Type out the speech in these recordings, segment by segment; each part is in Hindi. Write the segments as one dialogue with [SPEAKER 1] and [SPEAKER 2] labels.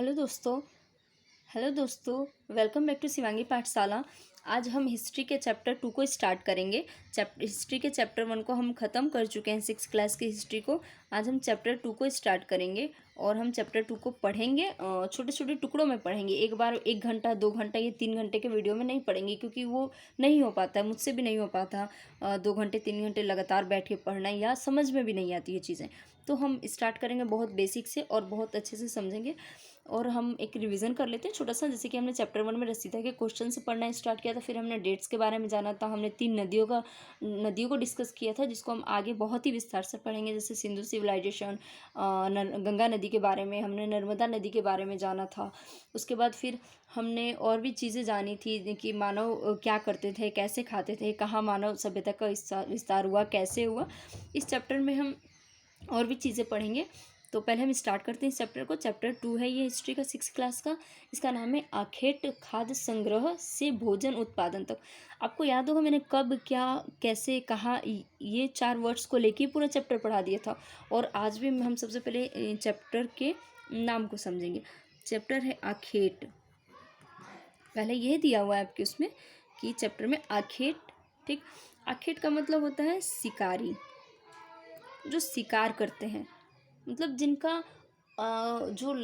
[SPEAKER 1] हेलो दोस्तों। हेलो दोस्तों, वेलकम बैक टू शिवांगी पाठशाला। आज हम हिस्ट्री के चैप्टर 2 को स्टार्ट करेंगे। हिस्ट्री के चैप्टर 1 को हम ख़त्म कर चुके हैं, 6th क्लास की हिस्ट्री को। आज हम चैप्टर 2 को स्टार्ट करेंगे और हम चैप्टर 2 को पढ़ेंगे, छोटे छोटे टुकड़ों में पढ़ेंगे। एक बार 1 घंटा 2 घंटा या 3 घंटे के वीडियो में नहीं पढ़ेंगे, क्योंकि वो नहीं हो पाता है, मुझसे भी नहीं हो पाता 2 घंटे 3 घंटे लगातार बैठ के पढ़ना, या समझ में भी नहीं आती ये चीज़ें। तो हम स्टार्ट करेंगे बहुत बेसिक से और बहुत अच्छे से समझेंगे। और हम एक रिवीजन कर लेते हैं छोटा सा। जैसे कि हमने चैप्टर 1 में रसीदा के क्वेश्चन से पढ़ना स्टार्ट किया था, फिर हमने डेट्स के बारे में जाना था, हमने 3 नदियों को डिस्कस किया था, जिसको हम आगे बहुत ही विस्तार से पढ़ेंगे। जैसे सिंधु सिविलाइजेशन, गंगा नदी के बारे में, हमने नर्मदा नदी के बारे में जाना था। उसके बाद फिर हमने और भी चीज़ें जानी थी कि मानव क्या करते थे, कैसे खाते थे, कहाँ मानव सभ्यता का विस्तार हुआ, कैसे हुआ। इस चैप्टर में हम और भी चीज़ें पढ़ेंगे। तो पहले हम स्टार्ट करते हैं इस चैप्टर को। चैप्टर 2 है ये हिस्ट्री का 6th क्लास का। इसका नाम है आखेट खाद्य संग्रह से भोजन उत्पादन तक। आपको याद होगा मैंने कब, क्या, कैसे, कहाँ, ये 4 वर्ड्स को लेके पूरा चैप्टर पढ़ा दिया था। और आज भी हम सबसे पहले चैप्टर के नाम को समझेंगे। चैप्टर है आखेट। पहले यह दिया हुआ है आपके उसमें कि चैप्टर में आखेट, ठीक। आखेट का मतलब होता है शिकारी, जो शिकार करते हैं, मतलब जिनका जो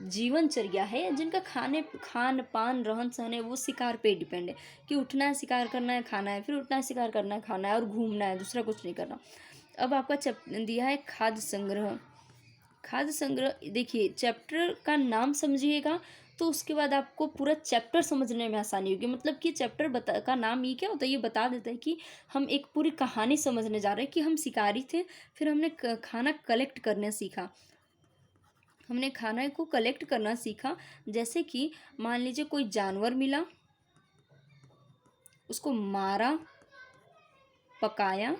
[SPEAKER 1] जीवनचर्या है, जिनका खान पान रहन सहन है, वो शिकार पे डिपेंड है। कि उठना है, शिकार करना है, खाना है, फिर उठना है, शिकार करना है, खाना है और घूमना है, दूसरा कुछ नहीं करना। अब आपका दिया है खाद्य संग्रह। खाद्य संग्रह, देखिए चैप्टर का नाम समझिएगा तो उसके बाद आपको पूरा चैप्टर समझने में आसानी होगी। मतलब कि चैप्टर का नाम ये क्या होता है, ये बता देता है कि हम एक पूरी कहानी समझने जा रहे हैं। कि हम शिकारी थे, फिर हमने खाना कलेक्ट करना सीखा, हमने खाना को कलेक्ट करना सीखा। जैसे कि मान लीजिए कोई जानवर मिला, उसको मारा, पकाया,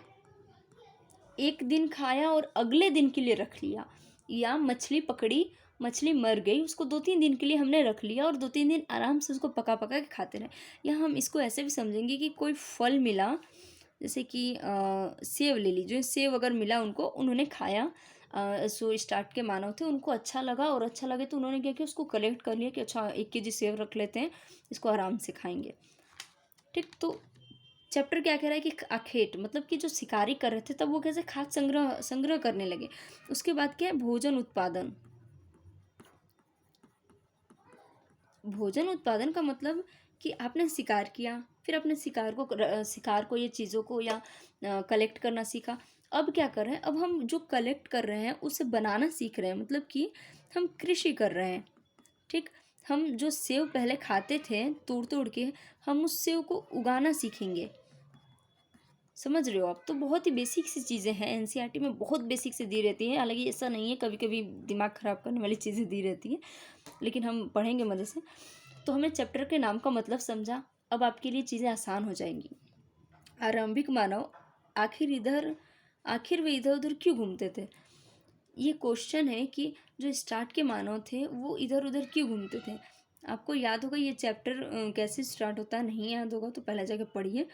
[SPEAKER 1] एक दिन खाया और अगले दिन के लिए रख लिया। या मछली पकड़ी, मछली मर गई, उसको 2-3 दिन के लिए हमने रख लिया और 2-3 दिन आराम से उसको पका पका के खाते रहे। या हम इसको ऐसे भी समझेंगे कि कोई फल मिला, जैसे कि सेब ले लीजिए। सेब अगर मिला उनको, उन्होंने खाया, सो स्टार्ट के मानव थे, उनको अच्छा लगा, और अच्छा लगे तो उन्होंने क्या किया, उसको कलेक्ट कर लिया कि अच्छा 1 केजी सेब रख लेते हैं, इसको आराम से खाएंगे, ठीक। तो चैप्टर क्या कह रहा है कि आखेट मतलब कि जो शिकारी कर रहे थे, तब वो कैसे खाद्य संग्रह करने लगे। उसके बाद क्या है, भोजन उत्पादन। भोजन उत्पादन का मतलब कि आपने शिकार किया, फिर अपने शिकार को ये चीज़ों को या कलेक्ट करना सीखा। अब क्या कर रहे हैं, अब हम जो कलेक्ट कर रहे हैं उसे बनाना सीख रहे हैं। मतलब कि हम कृषि कर रहे हैं, ठीक। हम जो सेव पहले खाते थे तोड़ तोड़ के, हम उस सेव को उगाना सीखेंगे। समझ रहे हो आप। तो बहुत ही बेसिक सी चीज़ें हैं, एनसीईआरटी में बहुत बेसिक से दी रहती है। हालांकि ऐसा नहीं है, कभी कभी दिमाग ख़राब करने वाली चीज़ें दी रहती है, लेकिन हम पढ़ेंगे मज़े से। तो हमने चैप्टर के नाम का मतलब समझा, अब आपके लिए चीज़ें आसान हो जाएंगी। आरंभिक मानव आखिर वे इधर उधर क्यों घूमते थे। ये क्वेश्चन है कि जो स्टार्ट के मानव थे वो इधर उधर क्यों घूमते थे। आपको याद होगा ये चैप्टर कैसे स्टार्ट होता है, नहीं याद होगा तो पहले जाके पढ़िए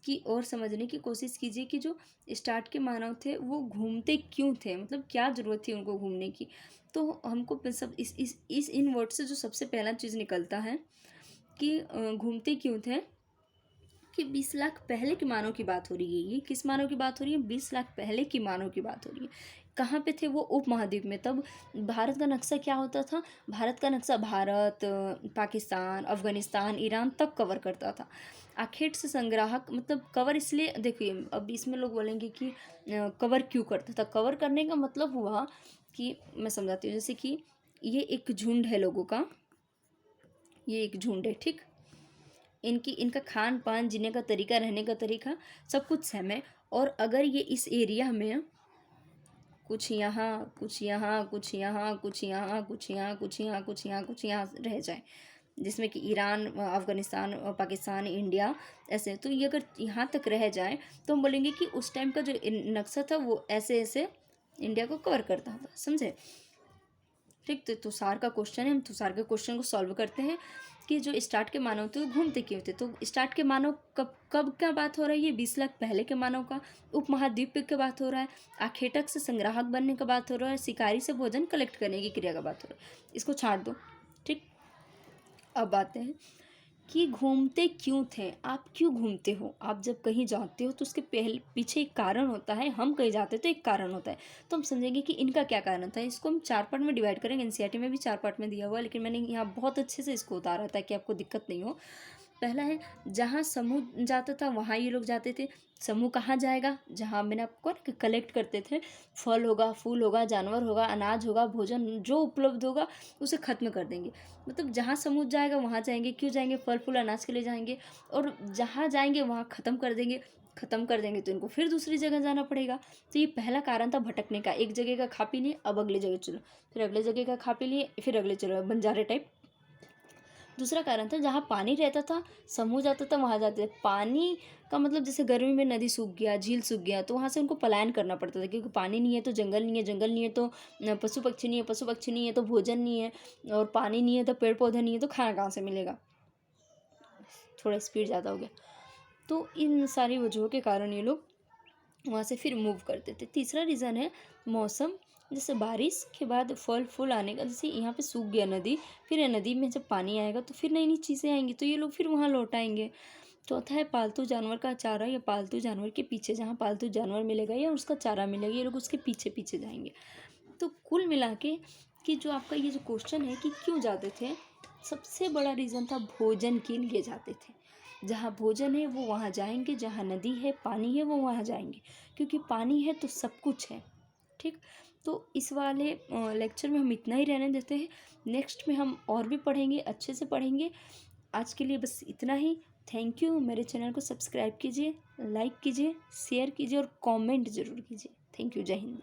[SPEAKER 1] कि और समझने की कोशिश कीजिए कि जो स्टार्ट के मानव थे वो घूमते क्यों थे, मतलब क्या ज़रूरत थी उनको घूमने की। तो हमको सब इस इन वर्ड से जो सबसे पहला चीज़ निकलता है कि घूमते क्यों थे, कि 20 लाख पहले के मानव की बात हो रही है। ये किस मानव की बात हो रही है, 20 लाख पहले की मानव की बात हो रही है। कहाँ पे थे वो, उपमहाद्वीप में। तब भारत का नक्शा क्या होता था, भारत का नक्शा भारत, पाकिस्तान, अफगानिस्तान, ईरान तक कवर करता था। आखेट से संग्राहक मतलब कवर, इसलिए देखिए अब इसमें लोग बोलेंगे कि कवर क्यों करता था। कवर करने का मतलब हुआ कि मैं समझाती हूँ। जैसे कि ये एक झुंड है लोगों का, ये एक झुंड है, ठीक। इनका खान पान, जीने का तरीका, रहने का तरीका सब कुछ सेम है। और अगर ये इस एरिया में कुछ यहाँ कुछ यहाँ कुछ यहाँ कुछ यहाँ कुछ यहाँ कुछ यहाँ कुछ यहाँ कुछ यहाँ रह जाए, जिसमें कि ईरान, अफगानिस्तान, पाकिस्तान, इंडिया, ऐसे, तो ये अगर यहाँ तक रह जाए तो हम बोलेंगे कि उस टाइम का जो नक्शा था वो ऐसे ऐसे इंडिया को कवर करता था। समझे, ठीक। तो तुषार का क्वेश्चन है, हम तुषार के क्वेश्चन को सॉल्व करते हैं कि जो स्टार्ट के मानव थे वो घूमते क्यों थे। तो स्टार्ट के मानव कब कब क्या बात हो रहा है, ये 20 लाख पहले के मानव का, उपमहाद्वीप की बात हो रहा है, आखेटक से संग्राहक बनने का बात हो रहा है, शिकारी से भोजन कलेक्ट करने की क्रिया का बात हो रहा है। इसको छाट दो, अब आते हैं कि घूमते क्यों थे, आप क्यों घूमते हो। आप जब कहीं जाते हो तो उसके पीछे एक कारण होता है, हम कहीं जाते हो तो एक कारण होता है। तो हम समझेंगे कि इनका क्या कारण था। इसको हम 4 पार्ट में डिवाइड करेंगे। एनसीईआरटी में भी 4 पार्ट में दिया हुआ है, लेकिन मैंने यहाँ बहुत अच्छे से इसको उतारा ताकि आपको दिक्कत नहीं हो। पहला है, जहाँ समूह जाता था वहाँ ये लोग जाते थे। समूह कहाँ जाएगा, जहाँ मैंने आपको कलेक्ट करते थे, फल होगा, फूल होगा, जानवर होगा, अनाज होगा, भोजन जो उपलब्ध होगा उसे ख़त्म कर देंगे। मतलब जहाँ समूह जाएगा वहाँ जाएंगे। क्यों जाएंगे, फल फूल अनाज के लिए जाएंगे। और जहाँ जाएंगे वहाँ ख़त्म कर देंगे। ख़त्म कर देंगे तो इनको फिर दूसरी जगह जाना पड़ेगा। तो ये पहला कारण था भटकने का। एक जगह का खा पी लिए, अब अगली जगह चलो, फिर अगले जगह का खा पी लिए, फिर अगले चलो, बंजारे टाइप। दूसरा कारण था, जहाँ पानी रहता था समूह जाता था वहाँ जाते थे। पानी का मतलब जैसे गर्मी में नदी सूख गया, झील सूख गया, तो वहाँ से उनको पलायन करना पड़ता था, क्योंकि पानी नहीं है तो जंगल नहीं है, जंगल नहीं है तो पशु पक्षी नहीं है, पशु पक्षी नहीं है तो भोजन नहीं है, और पानी नहीं है तो पेड़ पौधे नहीं है, तो खाना कहाँ से मिलेगा। थोड़ा स्पीड ज़्यादा हो गया। तो इन सारी वजहों के कारण ये लोग वहाँ से फिर मूव करते थे। तीसरा रीज़न है मौसम। जैसे बारिश के बाद फल फूल आने का, जैसे यहाँ पे सूख गया नदी, फिर ये नदी में जब पानी आएगा तो फिर नई नई चीज़ें आएंगी, तो ये लोग फिर वहाँ लौट आएंगे। चौथा है पालतू जानवर का चारा, या पालतू जानवर के पीछे, जहाँ पालतू जानवर मिलेगा या उसका चारा मिलेगा, ये लोग उसके पीछे पीछे जाएंगे। तो कुल मिला के कि जो आपका ये जो क्वेश्चन है कि क्यों जाते थे, सबसे बड़ा रीज़न था भोजन के लिए जाते थे। जहाँ भोजन है वो वहाँ जाएंगे, जहाँ नदी है, पानी है, वो वहाँ जाएंगे, क्योंकि पानी है तो सब कुछ है। ठीक। तो इस वाले लेक्चर में हम इतना ही रहने देते हैं। नेक्स्ट में हम और भी पढ़ेंगे, अच्छे से पढ़ेंगे। आज के लिए बस इतना ही। Thank you. मेरे चैनल को सब्सक्राइब कीजिए, लाइक कीजिए, शेयर कीजिए और कमेंट ज़रूर कीजिए। Thank you. जय हिंद।